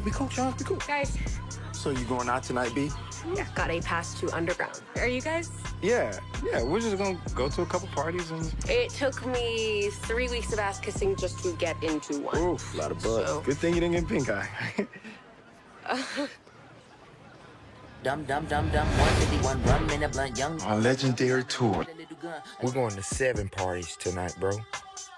cool, Sean, be cool. Guys. So you going out tonight, B? Yeah, got a pass to Underground. Are you guys? Yeah, we're just gonna go to a couple parties and... It took me 3 weeks of ass kissing just to get into one. Oof, a lot of buzz. So... Good thing you didn't get pink eye. Dum dum dum dum 151 rum in a blunt young. Our legendary tour. We're going to 7 parties tonight, bro.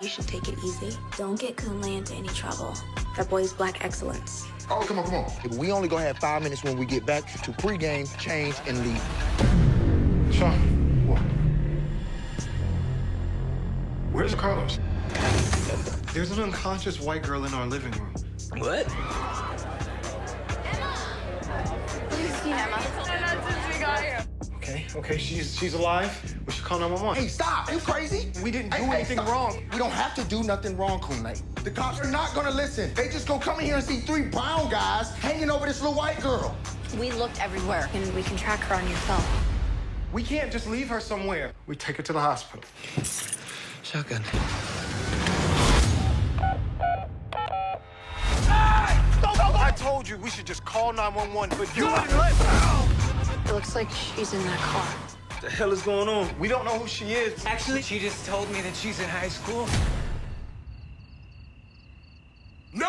You should take it easy. Don't get Kunle into any trouble. That boy's black excellence. Oh, come on. We only gonna have 5 minutes when we get back to pregame, change, and leave. Sean, what? Where's Carlos? There's an unconscious white girl in our living room. What? Emma. Okay, she's alive. We should call 911. Hey, stop! You crazy? We didn't do anything wrong. We don't have to do nothing wrong, Kunle. The cops are not gonna listen. They just gonna come in here and see 3 brown guys hanging over this little white girl. We looked everywhere, and we can track her on your phone. We can't just leave her somewhere. We take her to the hospital. Shotgun. I told you we should just call 911, but you wouldn't listen. It looks like she's in that car. What the hell is going on? We don't know who she is. Actually, she just told me that she's in high school. No!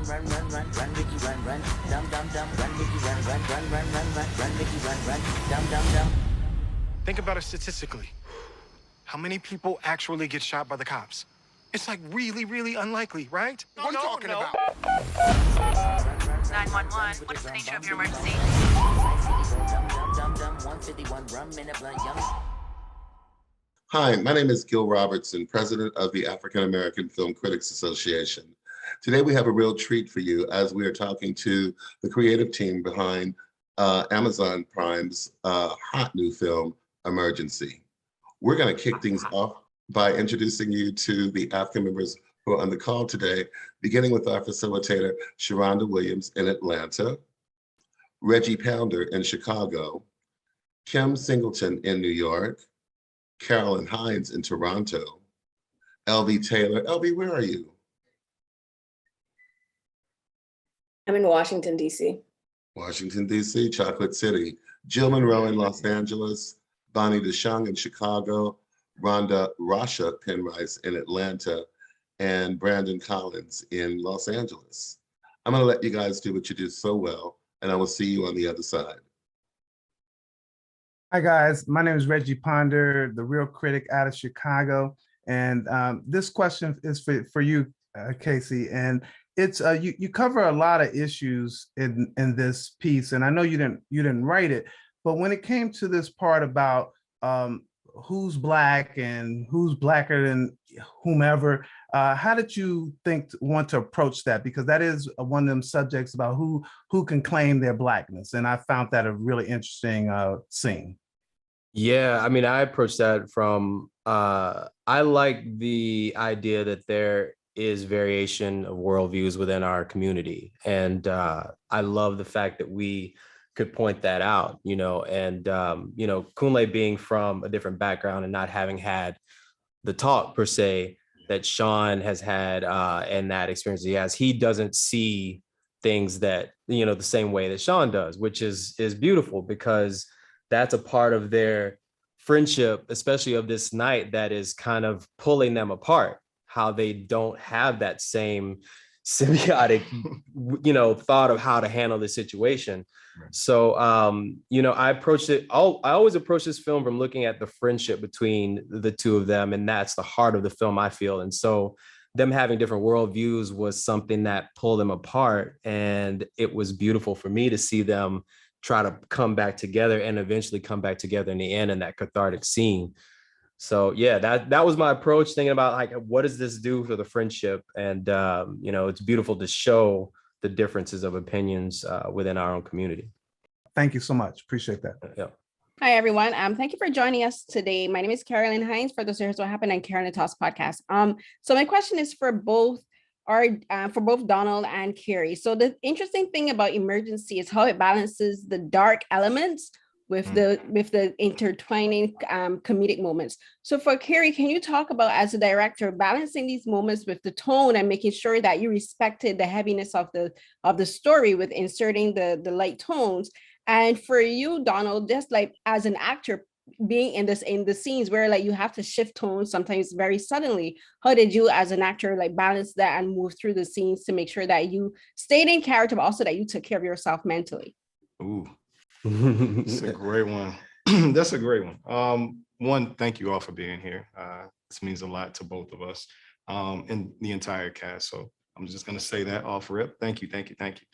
Run, Ricky, run, dum dum dum, run, Ricky, run, Ricky, run, dum dum dum. Think about it statistically. How many people actually get shot by the cops? It's like really, really unlikely, right? What are you talking about? 911, what is the nature of your emergency? Hi, my name is Gil Robertson, president of the African American Film Critics Association. Today we have a real treat for you as we are talking to the creative team behind Amazon Prime's hot new film, Emergency. We're going to kick things off by introducing you to the African members who are on the call today, beginning with our facilitator, Sharonda Williams in Atlanta, Reggie Pounder in Chicago, Kim Singleton in New York, Carolyn Hines in Toronto, LB Taylor. LB, where are you? I'm in Washington, D.C. Washington, D.C., Chocolate City. Jill Monroe in Los Angeles, Bonnie DeShung in Chicago, Rhonda Rasha Penrice in Atlanta, and Brandon Collins in Los Angeles. I'm gonna let you guys do what you do so well, and I will see you on the other side. Hi guys, my name is Reggie Ponder, the real critic out of Chicago. And this question is for you, Casey. And it's you cover a lot of issues in this piece, and I know you didn't write it, but when it came to this part about who's Black and who's Blacker than whomever, how did you want to approach that? Because that is one of them subjects about who can claim their Blackness, and I found that a really interesting scene. Yeah, I mean, I approached that from I like the idea that there is variation of worldviews within our community, and I love the fact that we could point that out, and Kunle being from a different background and not having had the talk per se that Sean has had and that experience he doesn't see things that the same way that Sean does, which is beautiful, because that's a part of their friendship, especially of this night, that is kind of pulling them apart, how they don't have that same symbiotic thought of how to handle the situation. Right. So I approached it. I always approach this film from looking at the friendship between the two of them, and that's the heart of the film, I feel. And so them having different worldviews was something that pulled them apart, and it was beautiful for me to see them try to come back together and eventually come back together in the end in that cathartic scene. So yeah, that was my approach, thinking about like, what does this do for the friendship? And it's beautiful to show the differences of opinions within our own community. Thank you so much. Appreciate that. Yeah. Hi, everyone. Thank you for joining us today. My name is Carolyn Hines, for those who What Happened on Karen and Toss podcast. So my question is for both Donald and Carrie. So the interesting thing about Emergency is how it balances the dark elements with the intertwining comedic moments. So for Carrie, can you talk about, as a director, balancing these moments with the tone and making sure that you respected the heaviness of the story with inserting the light tones? And for you, Donald, just like as an actor, being in the scenes where like you have to shift tones sometimes very suddenly, how did you as an actor like balance that and move through the scenes to make sure that you stayed in character, but also that you took care of yourself mentally? Ooh, that's a great one. That's a great one. One, thank you all for being here. This means a lot to both of us, and the entire cast. So I'm just gonna say that off rip. Thank you, thank you, thank you.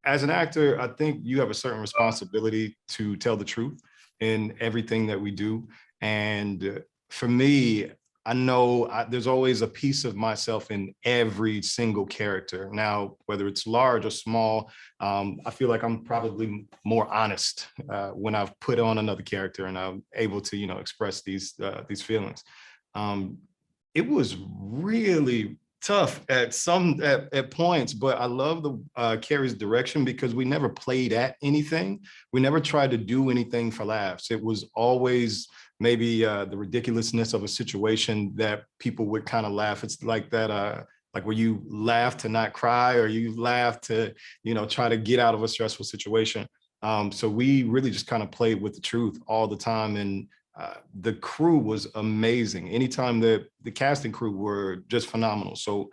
As an actor, I think you have a certain responsibility to tell the truth in everything that we do. And for me, I know there's always a piece of myself in every single character. Now, whether it's large or small, I feel like I'm probably more honest when I've put on another character and I'm able to, express these feelings. It was really tough at points, but I love the Carrie's direction because we never played at anything. We never tried to do anything for laughs. It was always maybe the ridiculousness of a situation that people would kind of laugh. It's like that, like where you laugh to not cry, or you laugh to, try to get out of a stressful situation. So we really just kind of played with the truth all the time. And the crew was amazing. Anytime the casting crew were just phenomenal. So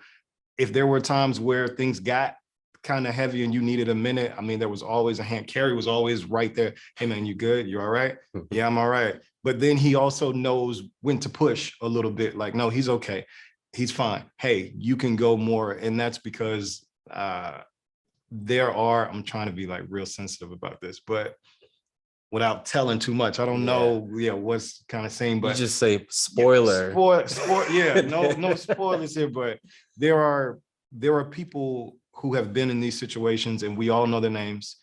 if there were times where things got kind of heavy and you needed a minute, I mean, there was always a hand. Carrie was always right there. Hey man, you good? You all right? Yeah, I'm all right. But then he also knows when to push a little bit. Like, no, he's okay. He's fine. Hey, you can go more. And that's because I'm trying to be like real sensitive about this, but without telling too much, I don't know, what's kind of saying, but you just say spoiler. No spoilers here, but there are people who have been in these situations and we all know their names.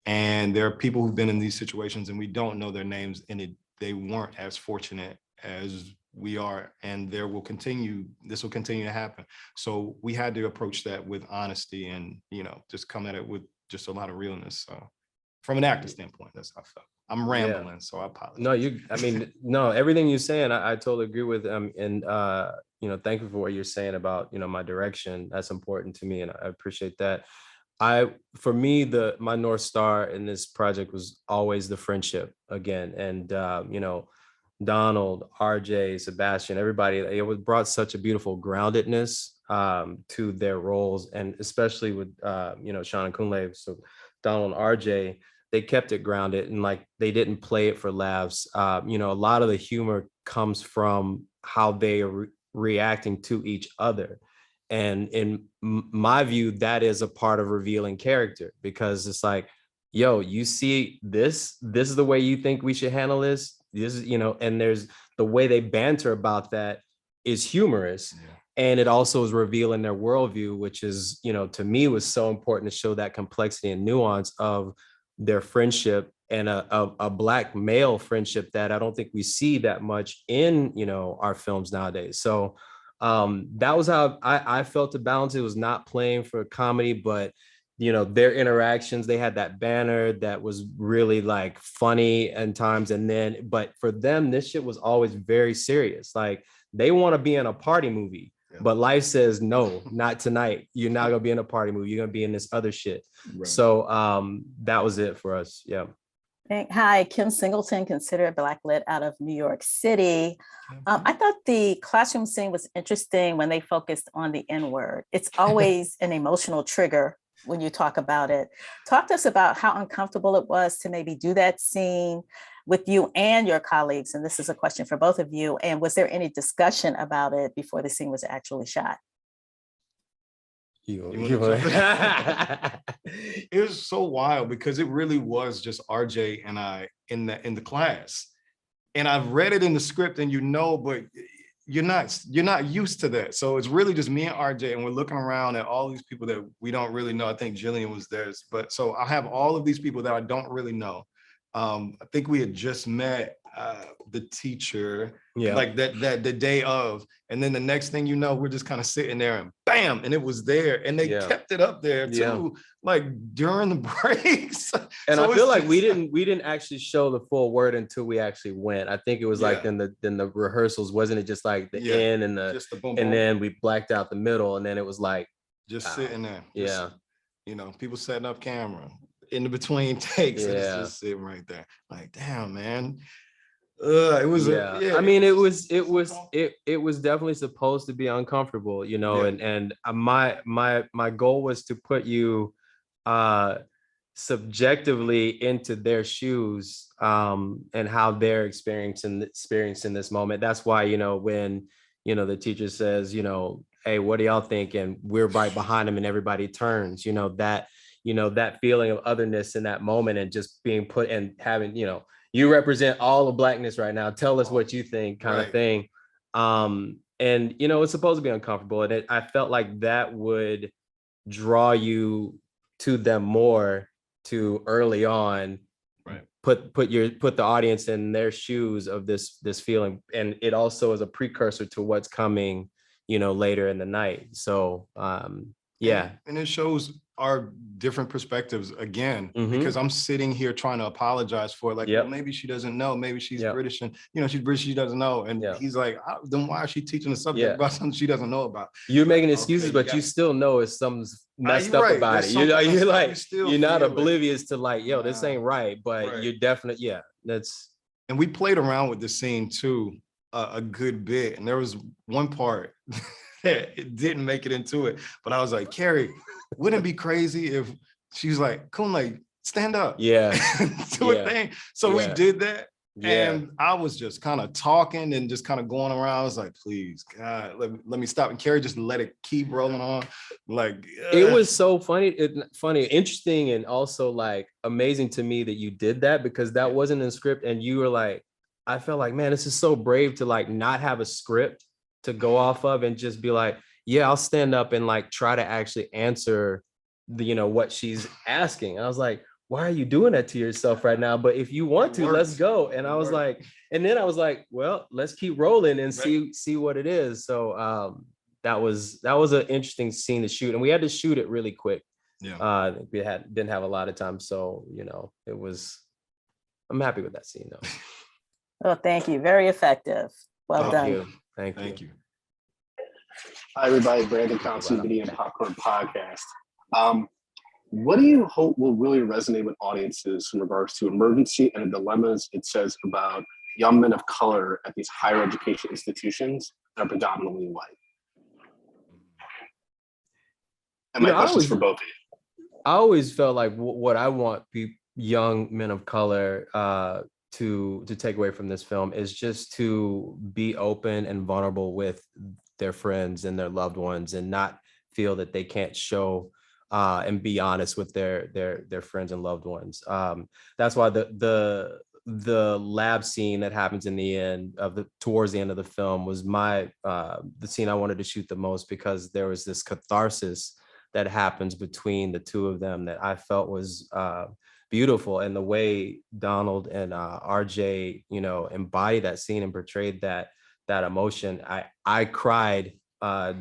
And there are people who've been in these situations and we don't know their names, and they weren't as fortunate as we are, and this will continue to happen. So we had to approach that with honesty and, just come at it with just a lot of realness. So from an actor standpoint, that's how I felt. I'm rambling, so I apologize. No, everything you're saying, I totally agree with. And thank you for what you're saying about, my direction. That's important to me, and I appreciate that. For me, my North Star in this project was always the friendship again. And, Donald, RJ, Sebastian, everybody, it brought such a beautiful groundedness to their roles. And especially with, Sean and Kunle, so Donald and RJ, they kept it grounded and like they didn't play it for laughs. A lot of the humor comes from how they are reacting to each other. And in my view, that is a part of revealing character, because it's like, yo, you see this is the way you think we should handle this. This is, and there's the way they banter about that is humorous. Yeah. And it also is revealing their worldview, which is, to me was so important to show that complexity and nuance of their friendship, and a Black male friendship that I don't think we see that much in, our films nowadays. So that was how I felt to balance. It was not playing for comedy, but their interactions, they had that banner that was really like funny at times. And then, but for them, this shit was always very serious. Like they want to be in a party movie, but life says, no, not tonight. You're not going to be in a party movie. You're going to be in this other shit. Right. So that was it for us. Yeah. Hi, Kim Singleton, considered Black lit out of New York City. I thought the classroom scene was interesting when they focused on the N-word. It's always an emotional trigger when you talk about it. Talk to us about how uncomfortable it was to maybe do that scene with you and your colleagues. And this is a question for both of you. And was there any discussion about it before the scene was actually shot? It was so wild because it really was just RJ and I in the class. And I've read it in the script and but you're not used to that. So it's really just me and RJ, and we're looking around at all these people that we don't really know. I think Jillian was there, but so I have all of these people that I don't really know. I think we had just met the teacher, Yeah. like that the day of, and then the next thing you know, we're just kind of sitting there and bam, and it was there, and they kept it up there too, like during the breaks. And So I feel it's like we just- didn't actually show the full word until we actually went. I think it was like in the rehearsals, wasn't it just like the end and the just the boom, and boom. then we blacked out the middle, and then it was like just wow. sitting there. Yeah. You know, people setting up camera in the between takes. And it's Yeah. just sitting right there. Like, damn, man. It was I mean, it was definitely supposed to be uncomfortable, you know, and my goal was to put you subjectively into their shoes, and how they're experiencing this moment. That's why, you know, when, you know, the teacher says, you know, hey, what do y'all think? And we're right behind them and everybody turns, you know, that feeling of otherness in that moment, and just being put and having, you know, you represent all of Blackness right now. Tell us what you think, kind of thing. And, you know, it's supposed to be uncomfortable. And I felt like that would draw you to them more, to early on, put the audience in their shoes of this feeling. And it also is a precursor to what's coming, you know, later in the night. So, yeah. And it shows our different perspectives again, Mhm. because I'm sitting here trying to apologize for it. Like, Yep. well, maybe she doesn't know, maybe she's Yep. British, and you know, she's British, she doesn't know. And he's like, then why is she teaching the subject about something she doesn't know about? You're making excuses, but you still know if something's messed up right. about There's it. You know, something you're messed up. like, You still you're not feel it. oblivious to like, yo, this ain't right, but you're definitely, that's. And we played around with the scene too, a good bit. And there was one part that it didn't make it into it, but I was like, Carrie, wouldn't it be crazy if she's like, come like, stand up. Yeah. Do a thing. So we did that. Yeah. And I was just kind of talking and just kind of going around. I was like, please, God, let me stop. And Carrie just let it keep rolling on. Like, It was so funny, interesting, and also like amazing to me that you did that, because that wasn't in script. And you were like, I felt like, man, this is so brave to like not have a script to go off of and just be like, yeah, I'll stand up and like try to actually answer the, you know, what she's asking. And I was like, why are you doing that to yourself right now? But if you want to, let's go. And I was like, and then I was like, well, let's keep rolling and see what it is. So that was an interesting scene to shoot, and we had to shoot it really quick. Yeah. We didn't have a lot of time, so you know, I'm happy with that scene though. Oh, thank you. Very effective. Well done. Thank you. Hi, everybody. Brandon Thompson, Video and Popcorn Podcast. What do you hope will really resonate with audiences in regards to emergency and the dilemmas it says about young men of color at these higher education institutions that are predominantly white? And my question's for both of you. I always felt like what I want young men of color to take away from this film is just to be open and vulnerable with their friends and their loved ones, and not feel that they can't show and be honest with their friends and loved ones. That's why the lab scene that happens in the end towards the end of the film was the scene I wanted to shoot the most, because there was this catharsis that happens between the two of them that I felt was beautiful. And the way Donald and RJ, you know, embodied that scene and portrayed that emotion, I cried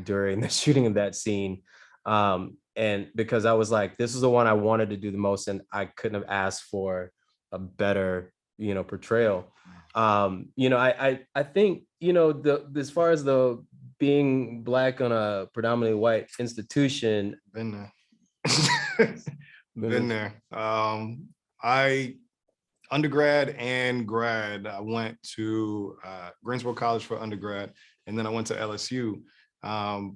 during the shooting of that scene. And because I was like, this is the one I wanted to do the most, and I couldn't have asked for a better, you know, portrayal. You know, I think, you know, as far as the being Black on a predominantly white institution, been there. I undergrad and grad, I went to Greensboro College for undergrad, and then I went to LSU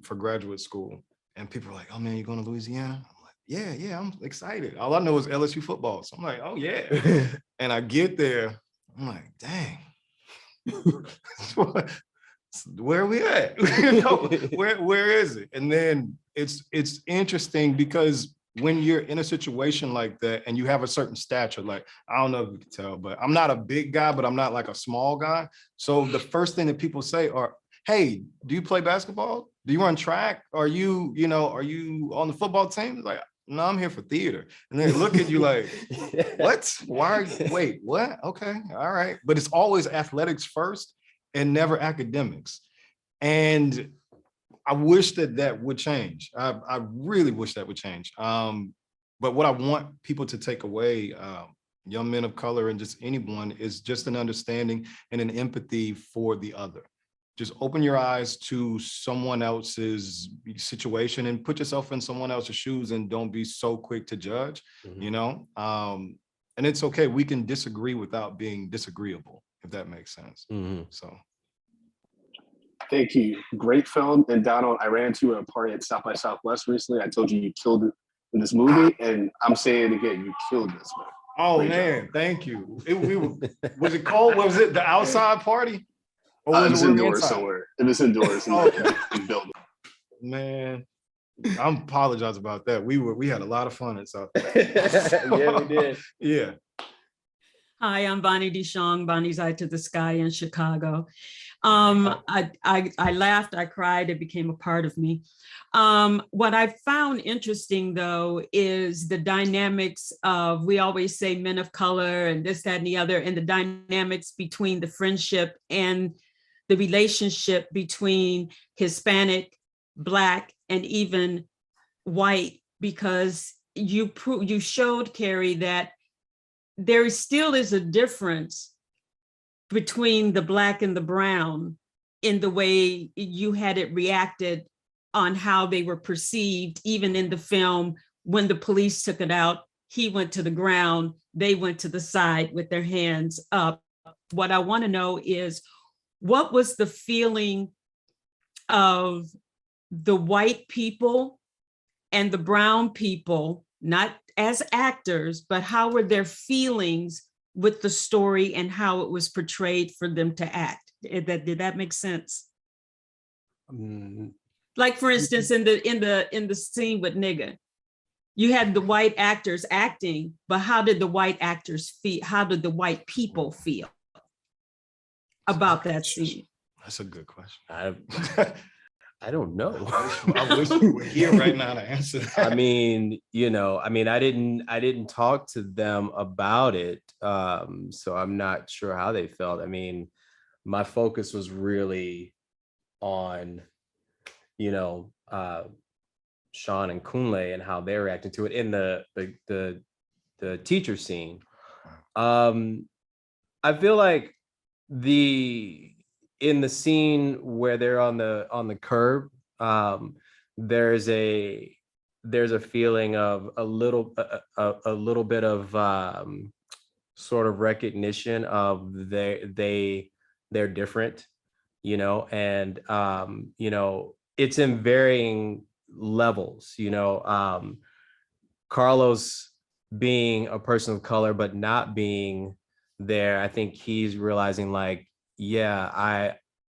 for graduate school. And people are like, oh man, you're going to Louisiana? I'm like, yeah, I'm excited. All I know is LSU football. So I'm like, oh yeah. And I get there, I'm like, dang. Where are we at? You know, where is it? And then it's interesting because when you're in a situation like that and you have a certain stature, like, I don't know if you can tell, but I'm not a big guy, but I'm not like a small guy. So the first thing that people say are, hey, do you play basketball? Do you run track? Are you on the football team? Like, no, I'm here for theater. And they look at you like, what? Why are you, wait, what? Okay, all right. But it's always athletics first and never academics. And I wish that would change. I really wish that would change. But what I want people to take away, young men of color and just anyone, is just an understanding and an empathy for the other. Just open your eyes to someone else's situation and put yourself in someone else's shoes, and don't be so quick to judge, you know? And it's okay. We can disagree without being disagreeable, if that makes sense. So. Thank you. Great film. And Donald, I ran into a party at South by Southwest recently. I told you killed it in this movie, and I'm saying it again, you killed this, man. Oh, Great man, job. thank you. Was it cold? Was it the outside party? Or It was really indoors inside? somewhere. It was indoors in Okay. the building. Man, I apologize about that. We had a lot of fun at South. Yeah, we did. Yeah. Hi, I'm Bonnie DeShong, Bonnie's Eye to the Sky in Chicago. I laughed, I cried, it became a part of me. What I found interesting though is the dynamics of, we always say men of color and this, that, and the other, and the dynamics between the friendship and the relationship between Hispanic, Black, and even white, because you showed, Carrie, that there still is a difference between the Black and the brown in the way you had it reacted on how they were perceived, even in the film. When the police took it out, he went to the ground, they went to the side with their hands up. What I want to know is, what was the feeling of the white people and the brown people, not as actors, but how were their feelings with the story and how it was portrayed for them to act? Did that make sense? Like, for instance, in the scene with nigga, you had the white actors acting, but how did the white actors feel? How did the white people feel about that scene? That's a good question. I don't know. I wish we were here right now to answer that. I mean, I didn't talk to them about it. So I'm not sure how they felt. I mean, my focus was really on, Sean and Kunle and how they're reacting to it in the teacher scene. I feel like in the scene where they're on the curb, there's a feeling of a little bit of sort of recognition of they're different, and it's in varying levels. Carlos being a person of color but not being there, I think he's realizing, like, yeah,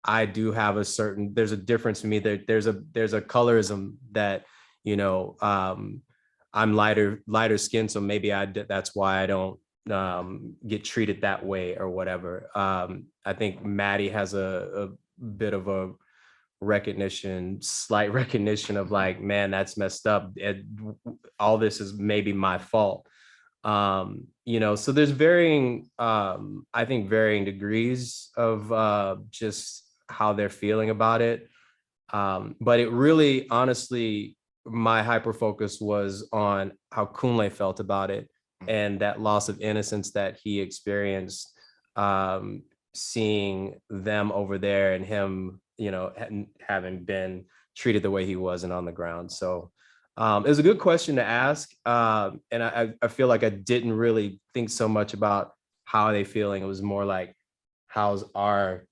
I do have there's a difference in me. There's a colorism that, I'm lighter skin, so maybe that's why I don't get treated that way or whatever. I think Maddie has a bit of a slight recognition of, like, man, that's messed up. All this is maybe my fault. So there's varying, I think, varying degrees of just how they're feeling about it. But it really, honestly, my hyper focus was on how Kunle felt about it and that loss of innocence that he experienced, seeing them over there and him, having been treated the way he was and on the ground. So it was a good question to ask. And I feel like I didn't really think so much about how are they feeling. It was more like, how's our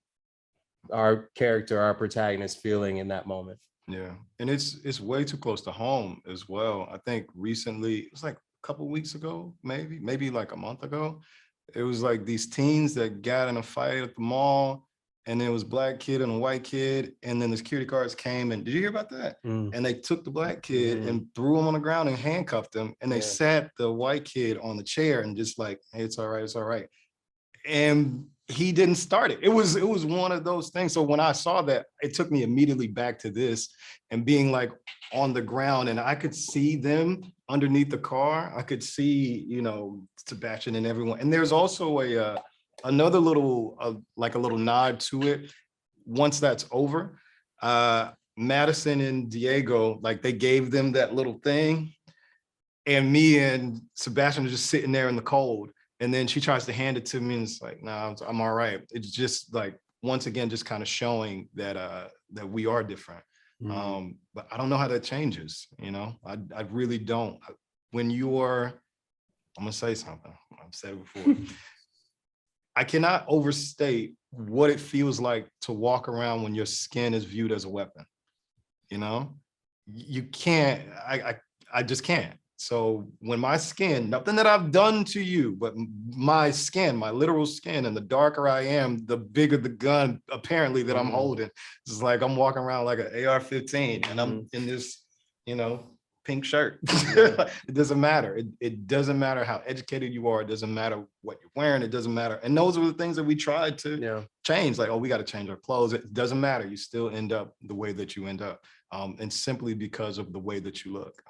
character, our protagonist, feeling in that moment? Yeah, and it's way too close to home as well. I think recently, it was like a couple weeks ago, maybe like a month ago, it was like these teens that got in a fight at the mall, and there was Black kid and a white kid, and then the security guards came, and did you hear about that? And they took the Black kid and threw him on the ground and handcuffed him, and they sat the white kid on the chair and just like, hey, it's all right. And he didn't start it. It was one of those things. So when I saw that, it took me immediately back to this and being like on the ground, and I could see them underneath the car, I could see, you know, Sebastian and everyone. And there's also another little, like a little nod to it. Once that's over, Madison and Diego, like they gave them that little thing, and me and Sebastian are just sitting there in the cold. And then she tries to hand it to me, and it's like, nah, I'm all right. It's just like, once again, just kind of showing that that we are different. But I don't know how that changes, you know. I really don't. When you are, I'm gonna say something, I've said it before. I cannot overstate what it feels like to walk around when your skin is viewed as a weapon. You know, you can't, I just can't. So when my skin, nothing that I've done to you, but my skin, my literal skin, and the darker I am, the bigger the gun apparently that I'm holding. It's like I'm walking around like an AR-15 and I'm in this, you know, pink shirt. It doesn't matter. It doesn't matter how educated you are. It doesn't matter what you're wearing. It doesn't matter. And those are the things that we tried to change. Like, oh, we got to change our clothes. It doesn't matter. You still end up the way that you end up. And simply because of the way that you look.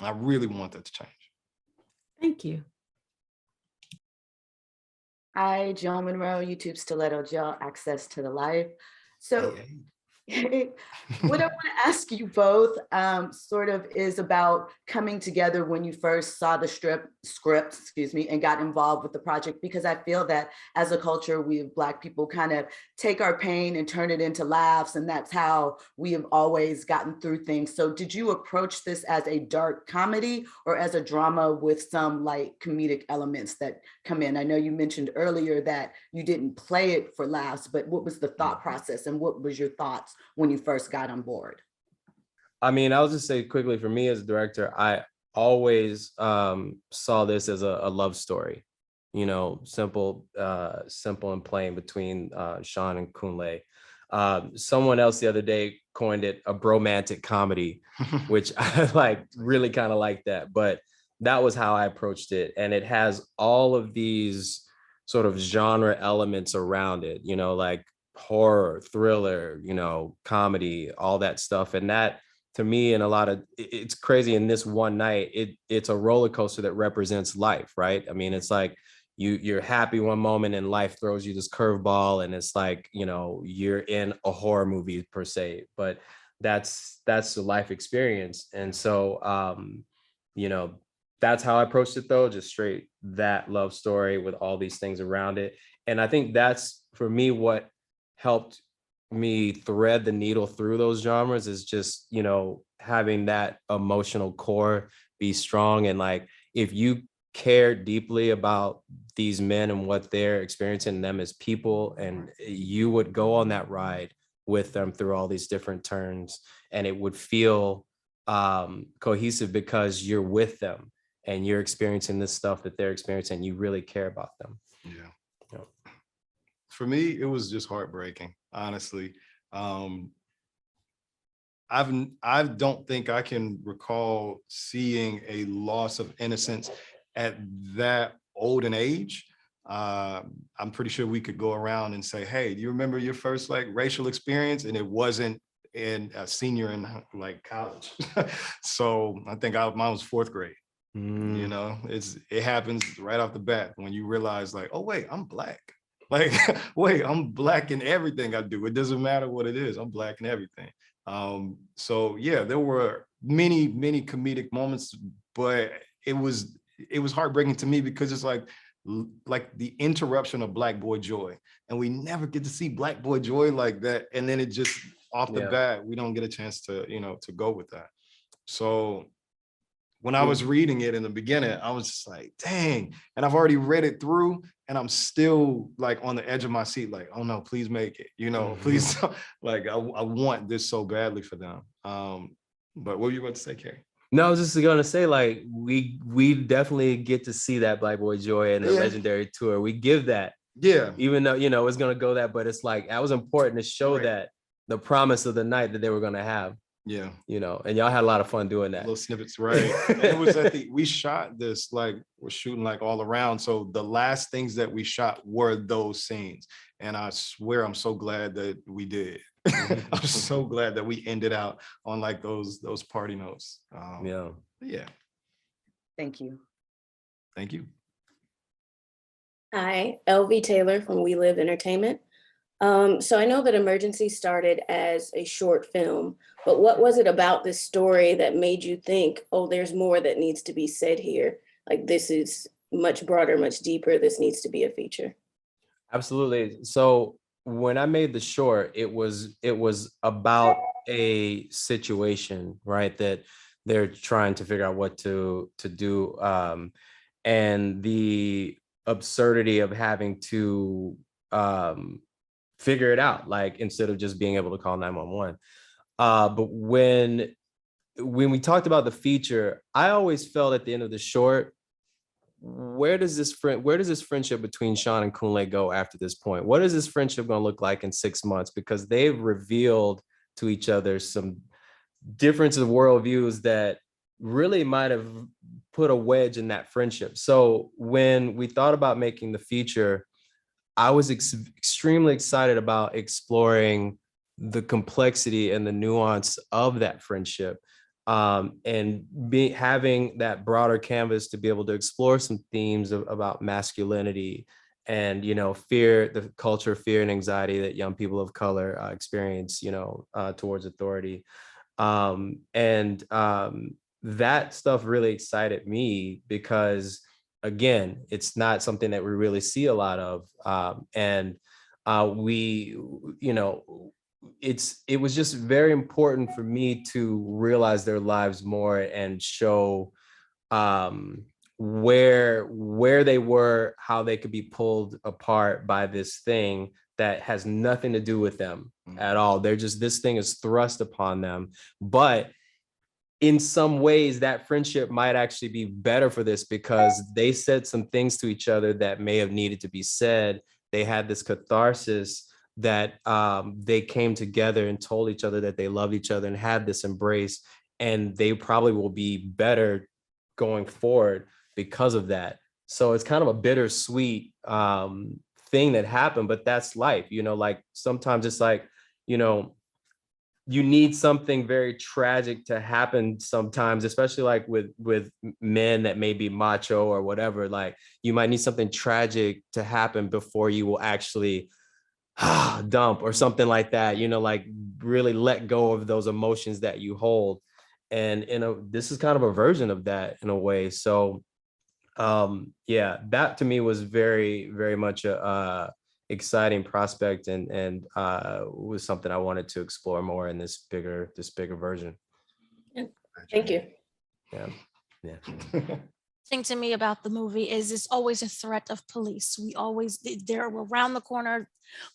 I really want that to change. Thank you. Hi, Joan Monroe, YouTube Stiletto Gel, Access to the Life. So what I want to ask you both sort of is about coming together when you first saw the script, excuse me, and got involved with the project, because I feel that as a culture, we Black people kind of take our pain and turn it into laughs, and that's how we have always gotten through things. So did you approach this as a dark comedy or as a drama with some like comedic elements that come in? I know you mentioned earlier that you didn't play it for laughs, but what was the thought process and what was your thoughts when you first got on board? I mean, I'll just say quickly, for me as a director, I always saw this as a love story, you know, simple and plain between Sean and Kunle. Someone else the other day coined it a bromantic comedy, which I like, really kind of like that, but that was how I approached it. And it has all of these sort of genre elements around it, you know, like horror, thriller, you know, comedy, all that stuff. And that, to me, and a lot of, it's crazy, in this one night, it's a roller coaster that represents life, right? I mean, it's like you're happy one moment and life throws you this curveball, and it's like, you know, you're in a horror movie per se, but that's the life experience. And so you know, that's how I approached it, though, just straight that love story with all these things around it. And I think that's, for me, what helped me thread the needle through those genres, is just, you know, having that emotional core be strong. And like, if you care deeply about these men and what they're experiencing, them as people, and you would go on that ride with them through all these different turns, and it would feel cohesive because you're with them and you're experiencing this stuff that they're experiencing, and you really care about them. Yeah. For me, it was just heartbreaking, honestly. I don't think I can recall seeing a loss of innocence at that old an age. I'm pretty sure we could go around and say, hey, do you remember your first like racial experience? And it wasn't in a senior in like college. So I think mine was 4th grade. You know, it happens right off the bat when you realize like, oh wait, I'm Black. Like, wait, I'm Black in everything I do. It doesn't matter what it is. I'm Black in everything. So yeah, there were many comedic moments, but it was heartbreaking to me because it's like the interruption of Black boy joy, and we never get to see Black boy joy like that. And then it just off the bat, we don't get a chance to, you know, to go with that. So when I was reading it in the beginning, I was just like, dang. And I've already read it through, and I'm still like on the edge of my seat, like, oh no, please make it, you know, please. Like, I want this so badly for them. But what were you about to say, Carrie? No, I was just gonna say, like, we definitely get to see that Black Boy Joy and the legendary tour. We give that. Yeah. Even though, you know, it's gonna go that, but it's like, that was important to show that the promise of the night that they were gonna have. Yeah. You know, and y'all had a lot of fun doing that. Little snippets, right? And it was we shot this, like, we're shooting like all around. So the last things that we shot were those scenes. And I swear I'm so glad that we did, I'm so glad that we ended out on like those party notes. Yeah. Thank you. Thank you. Hi, LV Taylor from We Live Entertainment. So I know that Emergency started as a short film, but what was it about this story that made you think, oh, there's more that needs to be said here? Like this is much broader, much deeper. This needs to be a feature. Absolutely. So when I made the short, it was about a situation, right? That they're trying to figure out what to do. And the absurdity of having to figure it out, like instead of just being able to call 911. But when we talked about the feature, I always felt at the end of the short, where does this friendship between Sean and Kunle go after this point? What is this friendship going to look like in 6 months? Because they've revealed to each other some differences of worldviews that really might have put a wedge in that friendship. So when we thought about making the feature, I was extremely excited about exploring the complexity and the nuance of that friendship, and having that broader canvas to be able to explore some themes about masculinity and, fear, the culture of fear and anxiety that young people of color experience, towards authority. That stuff really excited me because, again, it's not something that we really see a lot of. It was just very important for me to realize their lives more and show where they were, how they could be pulled apart by this thing that has nothing to do with them at all. This thing is thrust upon them. But in some ways, that friendship might actually be better for this because they said some things to each other that may have needed to be said. They had this catharsis that they came together and told each other that they loved each other and had this embrace, and they probably will be better going forward because of that. So it's kind of a bittersweet thing that happened, but that's life, like sometimes it's like, you need something very tragic to happen sometimes, especially like with men that may be macho or whatever. Like you might need something tragic to happen before you will actually dump or something like that, like really let go of those emotions that you hold. And this is kind of a version of that in a way. So that to me was very, very much a exciting prospect and was something I wanted to explore more in this bigger version. Thank you. Yeah. Thing to me about the movie is it's always a threat of police. They're around the corner,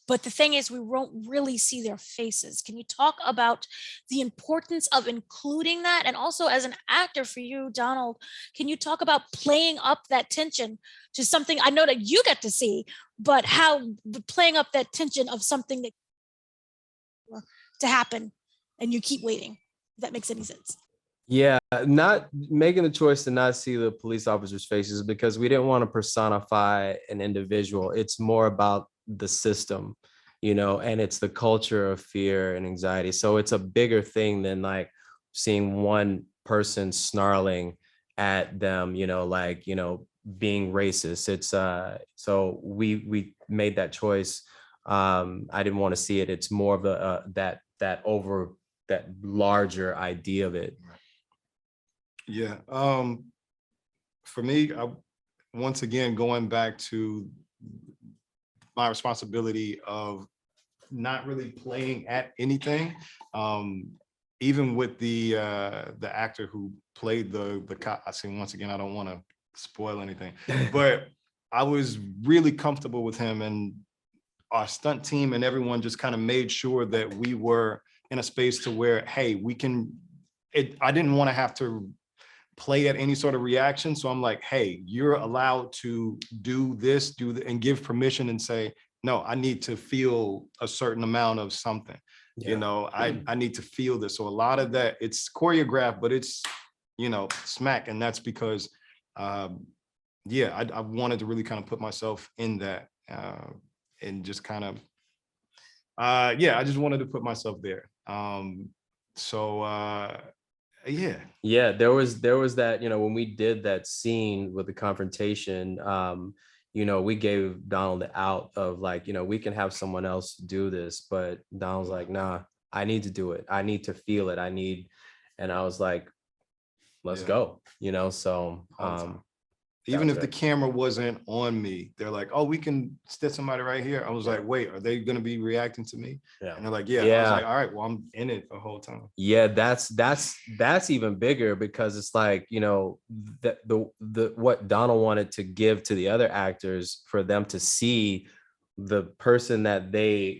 but the thing is we won't really see their faces. Can you talk about the importance of including that? And also as an actor for you, Donald, can you talk about playing up that tension to something I know that you get to see, but how playing up that tension of something that to happen and you keep waiting, if that makes any sense. Yeah, not making the choice to not see the police officers' faces because we didn't want to personify an individual. It's more about the system, and it's the culture of fear and anxiety. So it's a bigger thing than like seeing one person snarling at them, being racist. It's so we made that choice. I didn't want to see it. It's more of that larger idea of it. Yeah. For me, once again, going back to my responsibility of not really playing at anything, even with the actor who played the cop. I see, once again, I don't want to spoil anything, but I was really comfortable with him, and our stunt team and everyone just kind of made sure that we were in a space to where, hey, we can. I didn't want to have to play at any sort of reaction. So I'm like, hey, you're allowed to do this, and give permission and say, no, I need to feel a certain amount of something. Yeah. I need to feel this. So a lot of that, it's choreographed, but it's, smack. And that's because, I wanted to really kind of put myself in that and just kind of Yeah, I just wanted to put myself there. Yeah. Yeah, there was that, when we did that scene with the confrontation, we gave Donald the out of like, we can have someone else do this, but Donald's like, nah, I need to do it. I need to feel it. And I was like, let's go, so Even if the right. camera wasn't on me, they're like, oh, we can stick somebody right here. I was like, wait, are they going to be reacting to me? Yeah. And they're like, yeah. I was like, all right, well, I'm in it the whole time. Yeah, that's even bigger because it's like, that the what Donald wanted to give to the other actors for them to see the person that they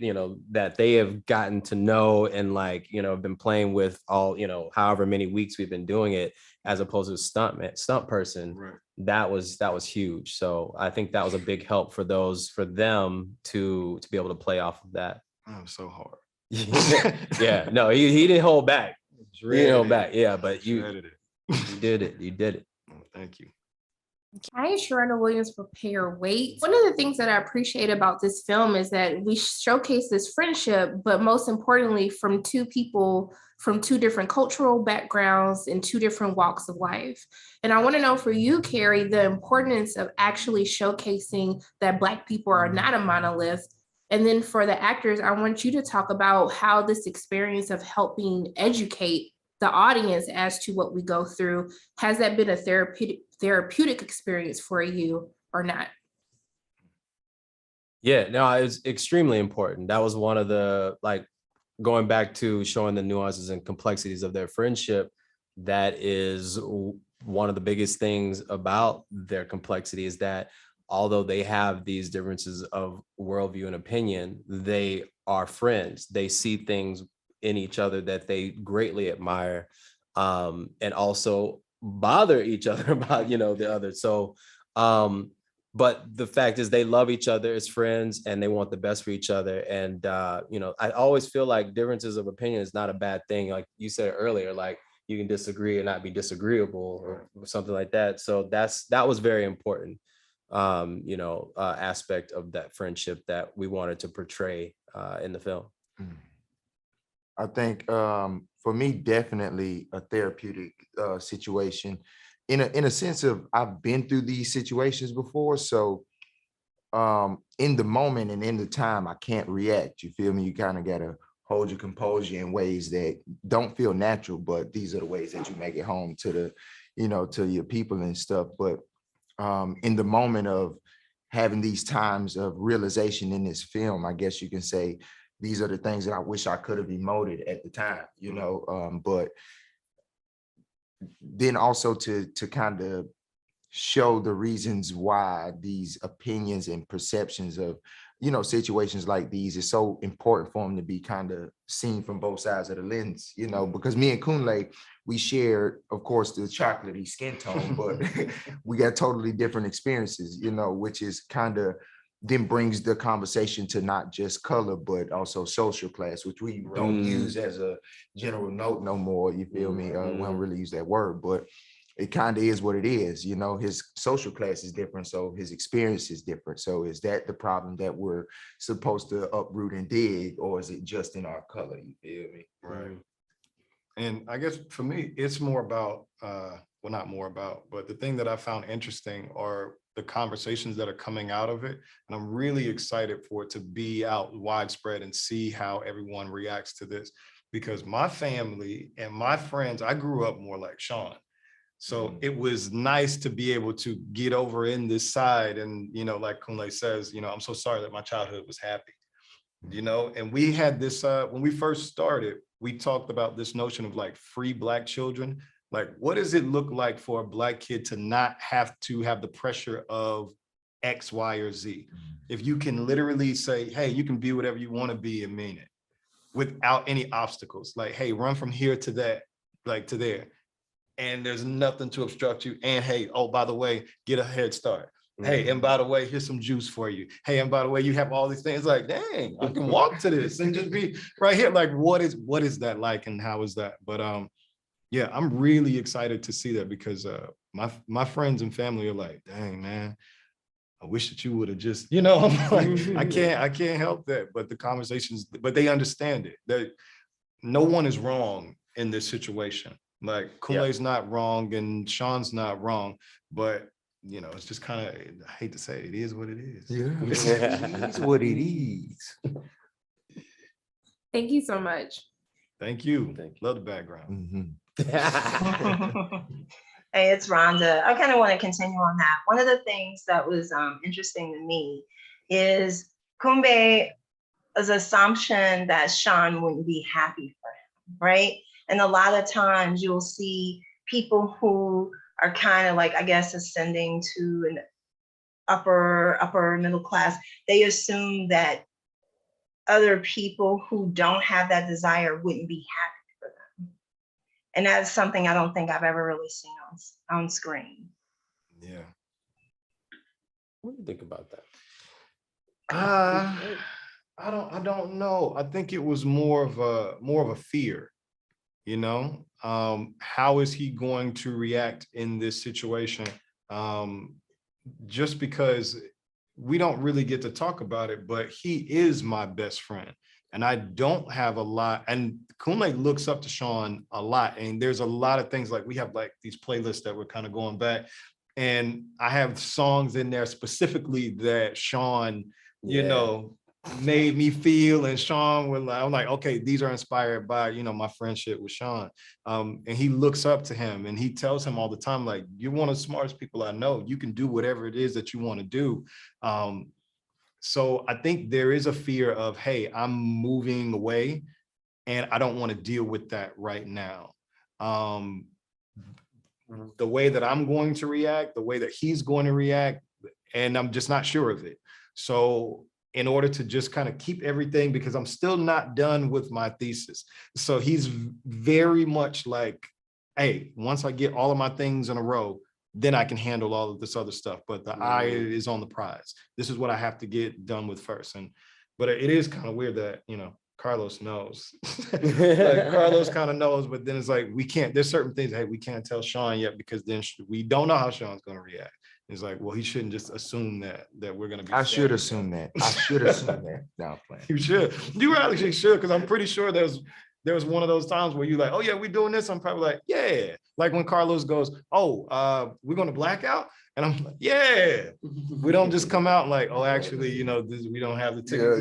have gotten to know and like, been playing with all, however many weeks we've been doing it, as opposed to a stunt person. Right. That was huge. So I think that was a big help for them to be able to play off of that. That was so hard. Yeah, no, he didn't hold back. He didn't hold back. Yeah, but you did it. You did it. Oh, thank you. Hi, Sharona Williams for Pair Weight. One of the things that I appreciate about this film is that we showcase this friendship, but most importantly, from two people from two different cultural backgrounds and two different walks of life. And I want to know for you, Carrie, the importance of actually showcasing that Black people are not a monolith. And then for the actors, I want you to talk about how this experience of helping educate the audience as to what we go through, has that been a therapeutic experience for you or not? Yeah, no, it was extremely important. That was one of the, like, going back to showing the nuances and complexities of their friendship. That is one of the biggest things about their complexity, is that although they have these differences of worldview and opinion, they are friends. They see things in each other that they greatly admire, and also bother each other about, the other. So, but the fact is they love each other as friends and they want the best for each other. And, I always feel like differences of opinion is not a bad thing. Like you said earlier, like you can disagree and not be disagreeable or something like that. So that was very important, aspect of that friendship that we wanted to portray in the film. I think for me, definitely a therapeutic situation, in a sense of I've been through these situations before. So in the moment and in the time, I can't react. You feel me? You kind of gotta hold your composure in ways that don't feel natural, but these are the ways that you make it home to to your people and stuff. But in the moment of having these times of realization in this film, I guess you can say, these are the things that I wish I could have emoted at the time, but then also to kind of show the reasons why these opinions and perceptions of, situations like these is so important for them to be kind of seen from both sides of the lens, because me and Kunle, we shared, of course, the chocolatey skin tone, but we got totally different experiences, which is kind of then brings the conversation to not just color, but also social class, which we don't use as a general note no more. You feel me? We don't really use that word, but it kind of is what it is. His social class is different, so his experience is different. So is that the problem that we're supposed to uproot and dig, or is it just in our color? You feel me? Right. And I guess for me, it's more about, well, not more about, but the thing that I found interesting are the conversations that are coming out of it. And I'm really excited for it to be out widespread and see how everyone reacts to this, because my family and my friends, I grew up more like Sean. So it was nice to be able to get over in this side. And, like Kunle says, I'm so sorry that my childhood was happy, and we had this, when we first started, we talked about this notion of like free Black children. Like, what does it look like for a Black kid to not have to have the pressure of X, Y, or Z? If you can literally say, hey, you can be whatever you want to be and mean it without any obstacles. Like, hey, run from here to that, like to there. And there's nothing to obstruct you. And hey, oh, by the way, get a head start. Hey, and by the way, here's some juice for you. Hey, and by the way, you have all these things. Like, dang, I can walk to this and just be right here. Like, what is that like, and how is that? But yeah, I'm really excited to see that, because my friends and family are like, dang, man, I wish that you would have just, you know, I'm like, I can't help that. But the conversations, but they understand it, that no one is wrong in this situation. Like Kunle's not wrong and Sean's not wrong, but you know, it's just kind of, I hate to say it, it is what it is. Yeah, it's what it is. Thank you so much. Thank you. Love the background. Hey, it's Rhonda. I kind of want to continue on that. One of the things that was interesting to me is Kumbe's assumption that Sean wouldn't be happy for him, right? And a lot of times you'll see people who are kind of like, I guess, ascending to an upper middle class. They assume that other people who don't have that desire wouldn't be happy for them. And that's something I don't think I've ever really seen on screen. Yeah. What do you think about that? I don't know. I think it was more of a fear, you know. How is he going to react in this situation? Just because we don't really get to talk about it, but he is my best friend. And I don't have a lot, and Kunle looks up to Sean a lot. And there's a lot of things, like we have like these playlists that we're kind of going back. And I have songs in there specifically that Sean, you know, made me feel, and Sean was like, I'm like, okay, these are inspired by, you know, my friendship with Sean. And he looks up to him and he tells him all the time, like, you're one of the smartest people I know. You can do whatever it is that you want to do. So I think there is a fear of, hey, I'm moving away and I don't want to deal with that right now. The way that I'm going to react, the way that he's going to react, and I'm just not sure of it. So in order to just kind of keep everything, because I'm still not done with my thesis. So he's very much like, hey, once I get all of my things in a row, then I can handle all of this other stuff. But the eye is on the prize. This is what I have to get done with first. But it is kind of weird that, you know, Carlos knows. Like Carlos kind of knows, but then it's like, we can't, there's certain things, hey, we can't tell Sean yet because then we don't know how Sean's going to react. It's like, well, he shouldn't just assume that we're going to be. I should assume that. I should assume that. No, plan. You should. You actually should, because I'm pretty sure there was one of those times where you're like, oh yeah, we're doing this. I'm probably like, yeah. Like when Carlos goes, oh, we're going to blackout. And I'm like, yeah. We don't just come out like, oh, actually, you know, we don't have the ticket.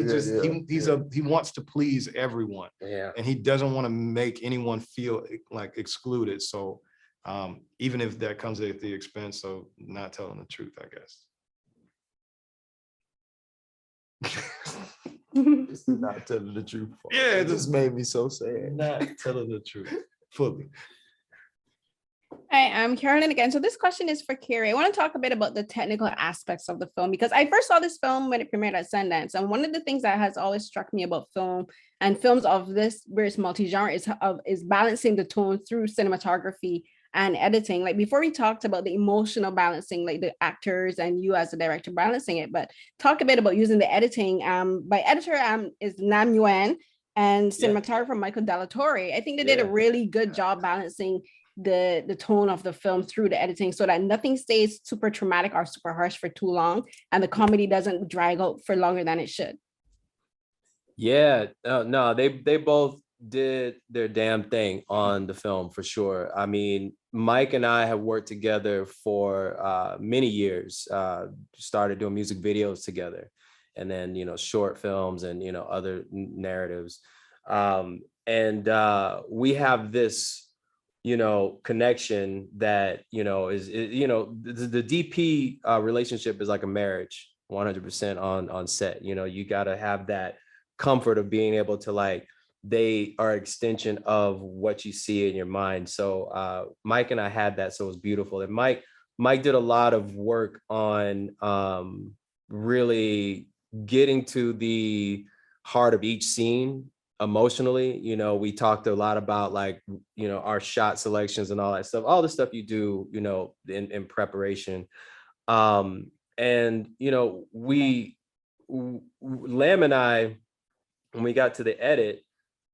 He wants to please everyone. Yeah. And he doesn't want to make anyone feel like excluded. So even if that comes at the expense of not telling the truth, I guess. It's not telling the truth. Yeah, it just made me so sad. Not telling the truth fully. Hi, I'm Carolyn again. So this question is for Carrie. I want to talk a bit about the technical aspects of the film, because I first saw this film when it premiered at Sundance. And one of the things that has always struck me about film and films of this various multi-genre is balancing the tone through cinematography and editing. Like before we talked about the emotional balancing, like the actors and you as a director balancing it, but talk a bit about using the editing. By editor is Nam Nguyen and cinematographer Michael Delatorre. I think they did a really good job balancing the tone of the film through the editing so that nothing stays super traumatic or super harsh for too long and the comedy doesn't drag out for longer than it should. Yeah, no, they both did their damn thing on the film for sure. I mean, Mike and I have worked together for many years, started doing music videos together, and then, you know, short films and, you know, other narratives. And we have this, you know, connection that, you know, is you know, the DP relationship is like a marriage, 100% on set. You know, you got to have that comfort of being able to, like, they are an extension of what you see in your mind. So Mike and I had that, so it was beautiful. And Mike did a lot of work on really getting to the heart of each scene emotionally. You know, we talked a lot about, like, you know, our shot selections and all that stuff, all the stuff you do, you know, in preparation. And, you know, Lam and I, when we got to the edit,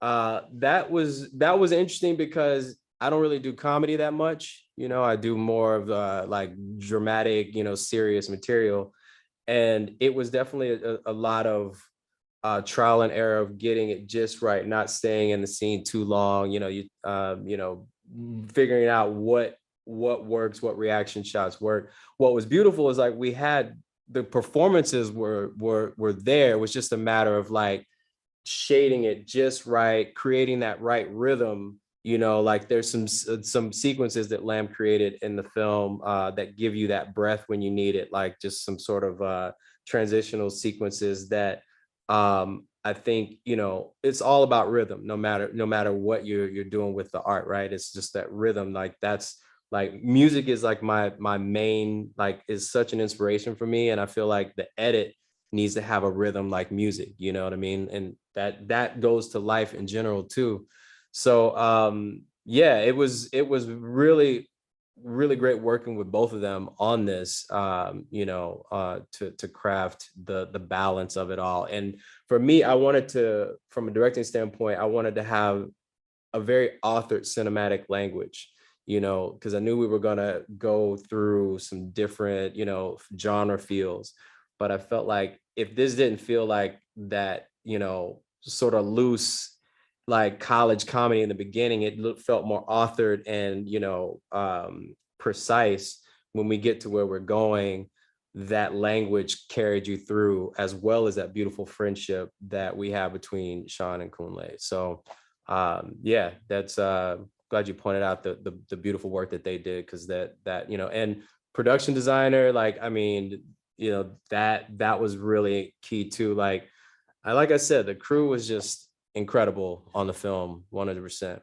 that was interesting because I don't really do comedy that much. You know, I do more of like dramatic, you know, serious material. And it was definitely a lot of trial and error of getting it just right, not staying in the scene too long, figuring out what works, what reaction shots work. What was beautiful is like we had the performances were there. It was just a matter of like shading it just right, creating that right rhythm. Like there's some sequences that Lamb created in the film that give you that breath when you need it, like just some sort of transitional sequences that I think, it's all about rhythm, no matter what you're doing with the art, right? It's just that rhythm. Like that's like music is like my main, like is such an inspiration for me. And I feel like the edit needs to have a rhythm like music, you know what I mean? And that goes to life in general too. So yeah, it was really great working with both of them on this, to craft the balance of it all. And for me, I wanted to, from a directing standpoint, I wanted to have a very authored cinematic language, because I knew we were gonna go through some different, genre feels. But I felt like if this didn't feel like that, sort of loose, like college comedy in the beginning, it felt more authored and precise. When we get to where we're going, that language carried you through, as well as that beautiful friendship that we have between Sean and Kunle. So yeah, that's glad you pointed out the beautiful work that they did, because that and production designer, like I mean, that was really key too. Like I said, the crew was just incredible on the film, 100%.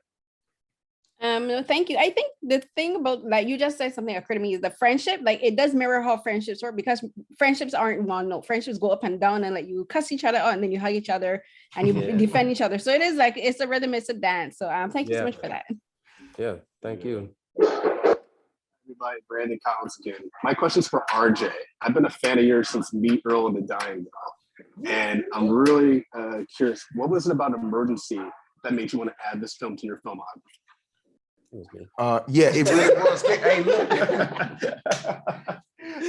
No, thank you. I think the thing about, like, you just said something that occurred to me is the friendship. Like, it does mirror how friendships work, because friendships aren't one note. Friendships go up and down, and like you cuss each other out, and then you hug each other, and you defend each other. So it is like, it's a rhythm, it's a dance. So thank you so much for that. Yeah, thank you. Everybody, Brandon Collins again. My question's for RJ. I've been a fan of yours since Meet Earl and the Dying Girl, and I'm really curious, what was it about Emergency that made you want to add this film to your filmography? Yeah, it really was. Hey, look,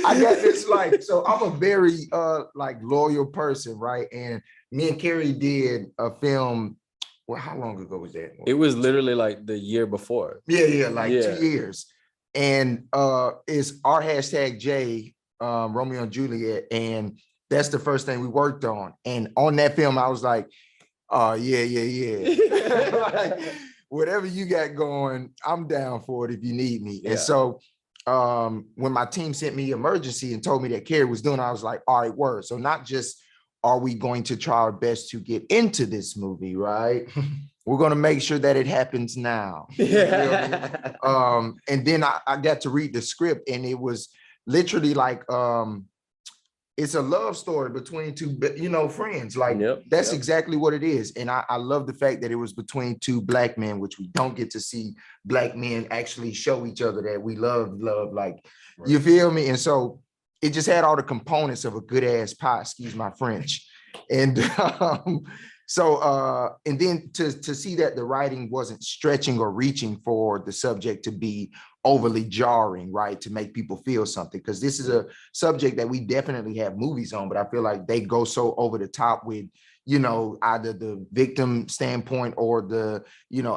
I got this, like, so I'm a very like loyal person, right? And me and Carrie did a film. Well, how long ago was that? It was literally like the year before. Yeah, like 2 years. And it's R#J, Romeo and Juliet, and that's the first thing we worked on. And on that film, I was like, oh yeah. Like, whatever you got going, I'm down for it if you need me. Yeah. And so when my team sent me Emergency and told me that Carrie was doing it, I was like, all right, word. So not just are we going to try our best to get into this movie, right? We're going to make sure that it happens now. Yeah. And then I got to read the script, and it was literally like, it's a love story between two, friends. Like, that's exactly what it is. And I love the fact that it was between two Black men, which we don't get to see Black men actually show each other that we love, like, right. You feel me? And so it just had all the components of a good ass pie, excuse my French. And and then to see that the writing wasn't stretching or reaching for the subject to be overly jarring, right? To make people feel something, because this is a subject that we definitely have movies on, but I feel like they go so over the top with, either the victim standpoint or the,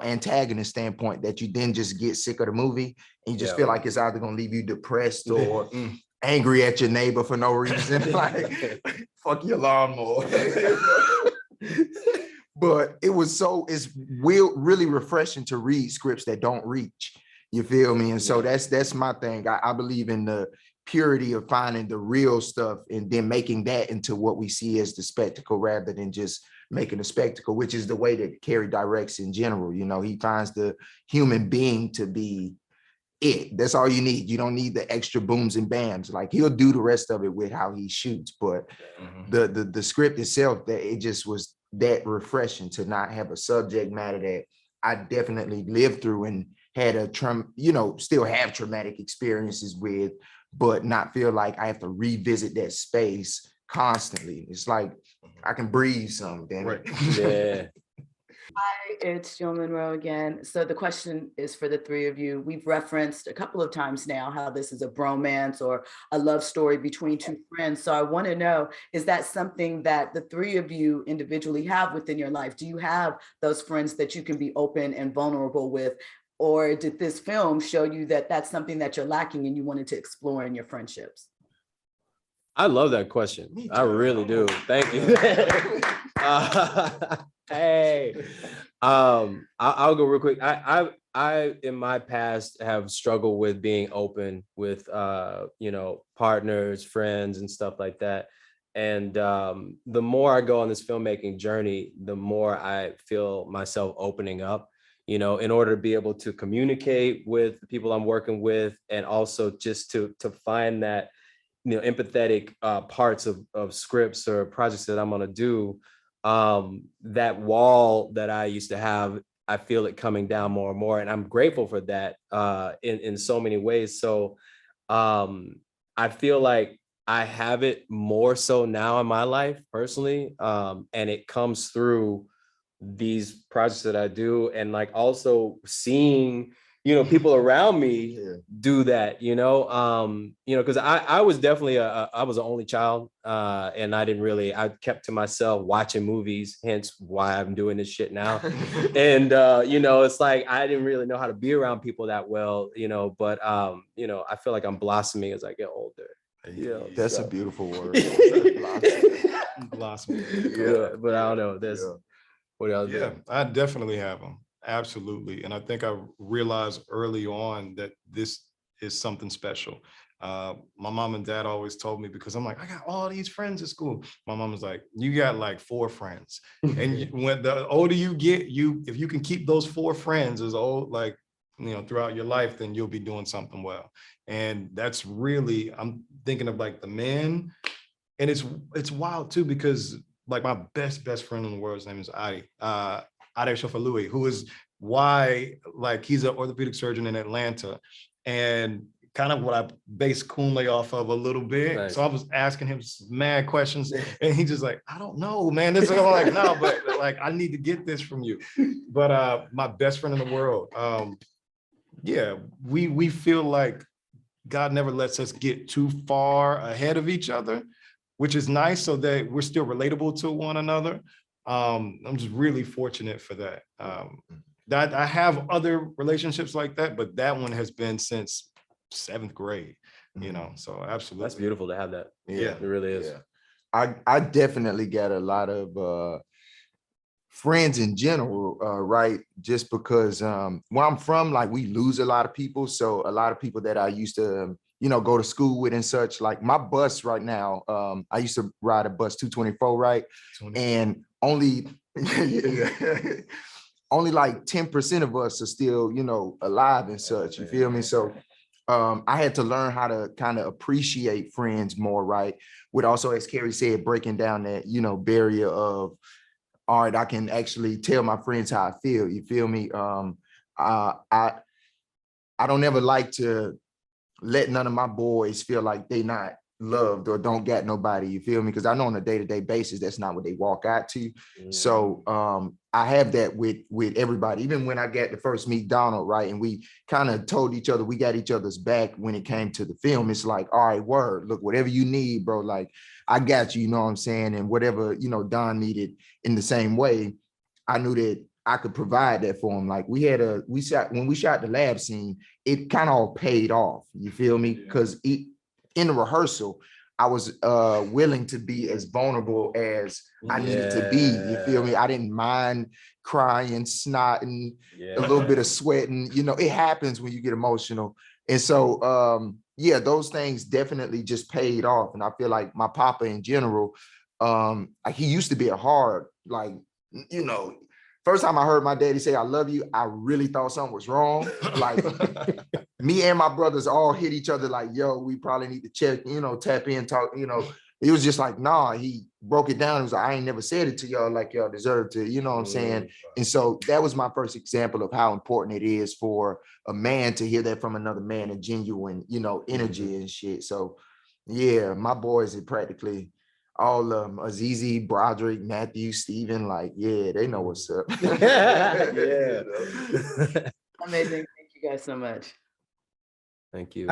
antagonist standpoint, that you then just get sick of the movie, and you just feel like it's either going to leave you depressed or angry at your neighbor for no reason, like, fuck your lawnmower. But it's really refreshing to read scripts that don't reach. You feel me? And so that's my thing. I believe in the purity of finding the real stuff and then making that into what we see as the spectacle, rather than just making a spectacle, which is the way that Carrie directs in general. He finds the human being to be it. That's all you need. You don't need the extra booms and bams. Like, he'll do the rest of it with how he shoots, but the script itself, that it just was that refreshing to not have a subject matter that I definitely lived through and had still have traumatic experiences with, but not feel like I have to revisit that space constantly. It's like I can breathe some, damn it. Yeah. Hi, it's Jill Monroe again. So the question is for the three of you. We've referenced a couple of times now how this is a bromance or a love story between two friends. So I want to know, is that something that the three of you individually have within your life? Do you have those friends that you can be open and vulnerable with? Or did this film show you that that's something that you're lacking and you wanted to explore in your friendships? I love that question. I really do. Thank you. Hey, I'll go real quick. I in my past have struggled with being open with partners, friends, and stuff like that. And the more I go on this filmmaking journey, the more I feel myself opening up, in order to be able to communicate with the people I'm working with, and also just to find that empathetic parts of scripts or projects that I'm gonna do. That wall that I used to have, I feel it coming down more and more, and I'm grateful for that in so many ways. So I feel like I have it more so now in my life personally, and it comes through these projects that I do, and like also seeing people around me do that, because I was definitely I was an only child, and I kept to myself watching movies, hence why I'm doing this shit now. And it's like I didn't really know how to be around people that well, but I feel like I'm blossoming as I get older. That's a beautiful word. Blossoming. Yeah, but I don't know. What else? Yeah, I definitely have them. Absolutely. And I think I realized early on that this is something special. My mom and dad always told me, because I'm like, I got all these friends at school. My mom was like, you got like 4 friends. And when the older you get, if you can keep those 4 friends as old, like, throughout your life, then you'll be doing something well. And that's really, I'm thinking of like the men. And it's wild too, because like my best friend in the world, his name is Adi Shofalui, who is why, like, he's an orthopedic surgeon in Atlanta, and kind of what I base Kunle off of a little bit. Nice. So I was asking him mad questions, and he just like, I don't know, man. This is like, no, but like, I need to get this from you. But my best friend in the world, yeah, we feel like God never lets us get too far ahead of each other, which is nice, so that we're still relatable to one another. I'm just really fortunate for that. That I have other relationships like that, but that one has been since 7th grade, so absolutely. That's beautiful to have that. Yeah, it really is. Yeah. I definitely got a lot of friends in general, right? Just because where I'm from, like, we lose a lot of people. So a lot of people that I used to go to school with and such, like my bus right now, I used to ride a bus 224, right? 24. And only only like 10% of us are still, alive and such, you feel me? So I had to learn how to kind of appreciate friends more, right? With also, as Carrie said, breaking down that, barrier of, all right, I can actually tell my friends how I feel, you feel me? I don't ever like to let none of my boys feel like they not loved or don't get nobody, you feel me? Because I know on a day-to-day basis, that's not what they walk out to. So I have that with everybody. Even when I got to first meet Donald, right? And we kind of told each other, we got each other's back when it came to the film. It's like, all right, word, look, whatever you need, bro, like, I got you, you know what I'm saying? And whatever, Don needed in the same way, I knew that I could provide that for him. Like when we shot the lab scene, it kind of all paid off. You feel me? Because in the rehearsal, I was willing to be as vulnerable as I needed to be. You feel me? I didn't mind crying, snotting, a little bit of sweating. It happens when you get emotional. And so, yeah, those things definitely just paid off. And I feel like my papa in general, he used to be a hard, like, first time I heard my daddy say, I love you, I really thought something was wrong. Like, me and my brothers all hit each other like, yo, we probably need to check, tap in, talk, It was just like, nah, he broke it down. It was like, I ain't never said it to y'all like y'all deserve to, you know what I'm saying? And so that was my first example of how important it is for a man to hear that from another man, and genuine, energy and shit. So yeah, my boys are practically all of them, Azizi, Broderick, Matthew, Steven, like, yeah, they know what's up. Yeah. Amazing. Thank you guys so much. Thank you.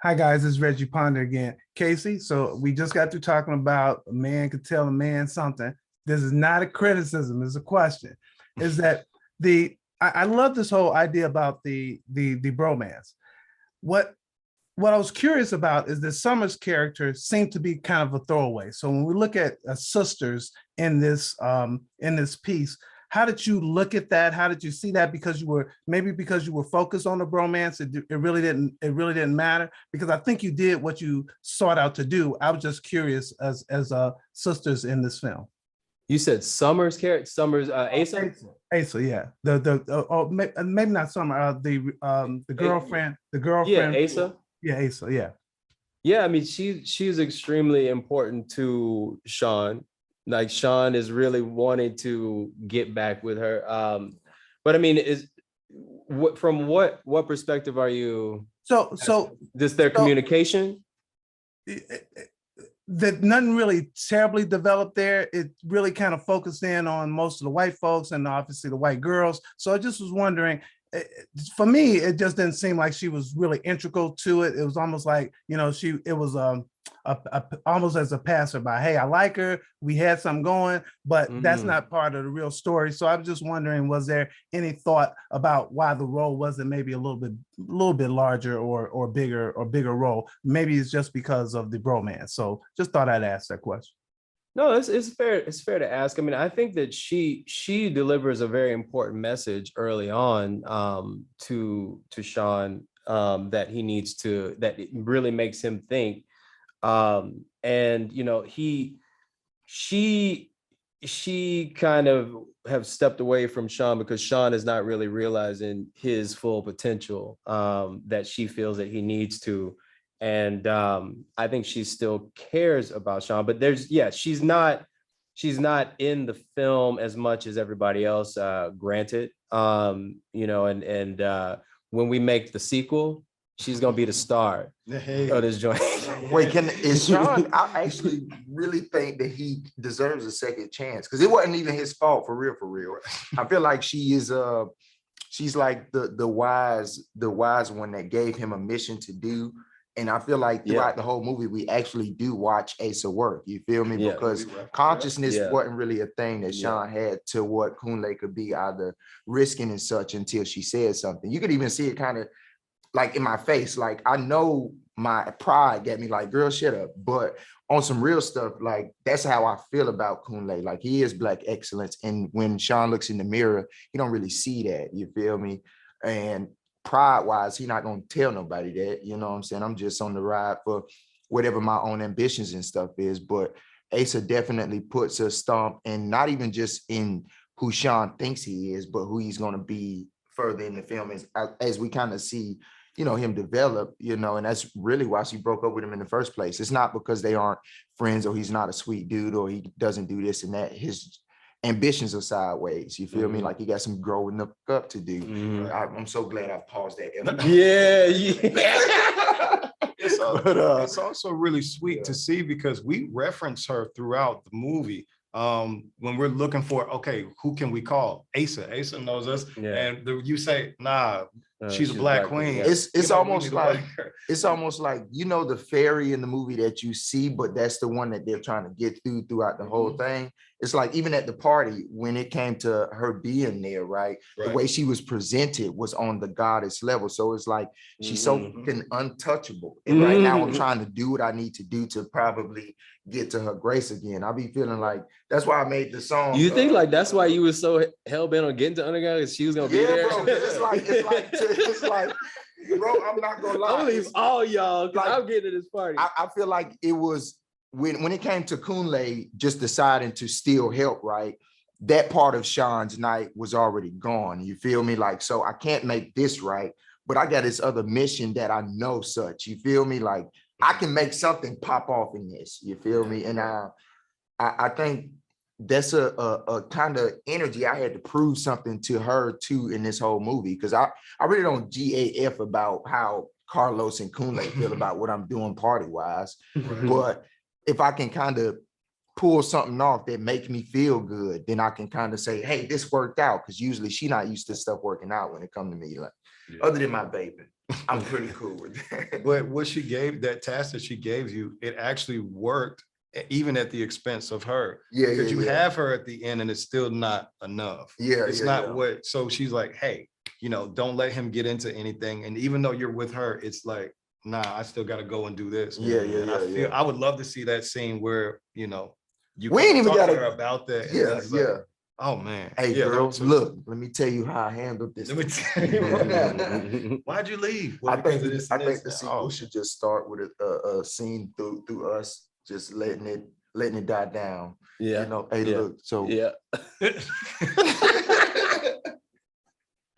Hi guys, it's Reggie Ponder again. Casey, so we just got through talking about a man could tell a man something. This is not a criticism, it's a question. Is that I love this whole idea about the bromance. What I was curious about is that Summer's character seemed to be kind of a throwaway. So when we look at sisters in this piece, how did you look at that? How did you see that? Because you were focused on the bromance, it really didn't matter. Because I think you did what you sought out to do. I was just curious as sisters in this film. You said Summer's character, Asa? Asa, yeah. Maybe not Summer. The girlfriend. Yeah, Asa. Yeah, Asa. Yeah. Yeah, I mean, she's extremely important to Sean. Like Sean is really wanting to get back with her. But I mean, from what perspective are you? So just their communication? That nothing really terribly developed there. It really kind of focused in on most of the white folks and obviously the white girls. So I just was wondering, for me, it just didn't seem like she was really integral to it. It was almost like, it was almost as a passerby. Hey, I like her. We had something going, but that's not part of the real story. So I'm just wondering, was there any thought about why the role wasn't maybe a little bit larger or bigger role? Maybe it's just because of the bromance. So just thought I'd ask that question. No, it's fair. It's fair to ask. I mean, I think that she delivers a very important message early on to Sean that he needs to, that it really makes him think. And she kind of have stepped away from Sean because Sean is not really realizing his full potential that she feels that he needs to. And I think she still cares about Sean, but she's not in the film as much as everybody else, granted. And when we make the sequel, she's gonna be the star of this joint. Wait, is Sean? I actually really think that he deserves a second chance because it wasn't even his fault for real. I feel like she's like the wise one that gave him a mission to do. And I feel like throughout the whole movie, we actually do watch Asa work. You feel me? Because consciousness wasn't really a thing that Sean had to what Kunle could be either risking and such until she said something. You could even see it kind of like in my face. Like, I know my pride got me like, girl, shut up. But on some real stuff, like, that's how I feel about Kunle. Like, he is Black excellence. And when Sean looks in the mirror, you don't really see that. You feel me? And pride-wise, he not gonna tell nobody that, you know what I'm saying? I'm just on the ride for whatever my own ambitions and stuff is. But Asa definitely puts a stomp, and not even just in who Sean thinks he is, but who he's gonna be further in the film as we kind of see, him develop, and that's really why she broke up with him in the first place. It's not because they aren't friends or he's not a sweet dude or he doesn't do this and that. His ambitions are sideways. You feel me? Like, he got some growing up to do. I'm so glad I paused that. It's also really sweet to see because we reference her throughout the movie. When we're looking for, okay, who can we call? Asa knows us. And you say, nah, she's a Black queen. It's almost like the fairy in the movie that you see, but that's the one that they're trying to get throughout the whole thing. It's like, even at the party, when it came to her being there, right? The way she was presented was on the goddess level. So it's like, she's so fucking untouchable. And right now I'm trying to do what I need to do to probably get to her grace again. I be feeling like that's why I made the song. You think like that's why you was so hell bent on getting to Underground, because she was gonna be there? Bro, it's like, bro, I'm not gonna lie. I'm gonna leave all y'all because I'm getting to this party. I feel like it was when it came to Kunle just deciding to still help, right? That part of Sean's night was already gone. You feel me? Like, so I can't make this right, but I got this other mission that I know such. You feel me? Like, I can make something pop off in this. You feel me? And I think that's a kind of energy I had to prove something to her too in this whole movie, because I really don't GAF about how Carlos and Kunle feel about what I'm doing party wise. But if I can kind of pull something off that makes me feel good, then I can kind of say, hey, this worked out. Because usually she not used to stuff working out when it comes to me. Like, other than my baby, I'm pretty cool with that. But what she gave, that task that she gave you, it actually worked even at the expense of her. Yeah, because yeah, you yeah. have her at the end and it's still not enough. Yeah, it's yeah, not yeah. what. So she's like, hey, don't let him get into anything. And even though you're with her, it's like, nah, I still got to go and do this. Yeah, yeah, And yeah. I would love to see that scene where you We ain't even talk got to her about that. And Yeah, it's like, yeah. oh man. Hey, Yeah, girls, look, let me tell you how I handled this. Let me tell you what happened. Why'd you leave? Well, I think because of this and the this. sequel should just start with a scene through us, just letting it die down. Yeah. Hey, Yeah. look, so Yeah.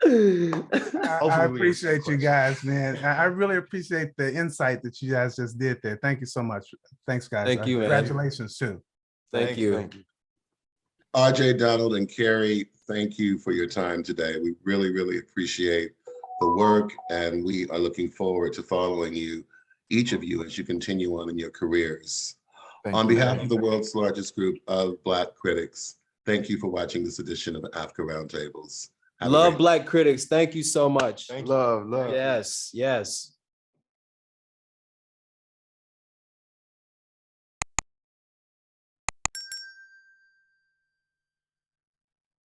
I appreciate you guys, man. I really appreciate the insight that you guys just did there. Thank you so much. Thanks, guys. Thank you, man. Congratulations too. Thank you. RJ, Donald, and Carrie, thank you for your time today. We really, really appreciate the work, and we are looking forward to following you, each of you, as you continue on in your careers. On behalf of the world's largest group of Black critics, thank you for watching this edition of AAFCA Roundtables. Have a Love great Black critics. Thank you so much. love. Yes, yes.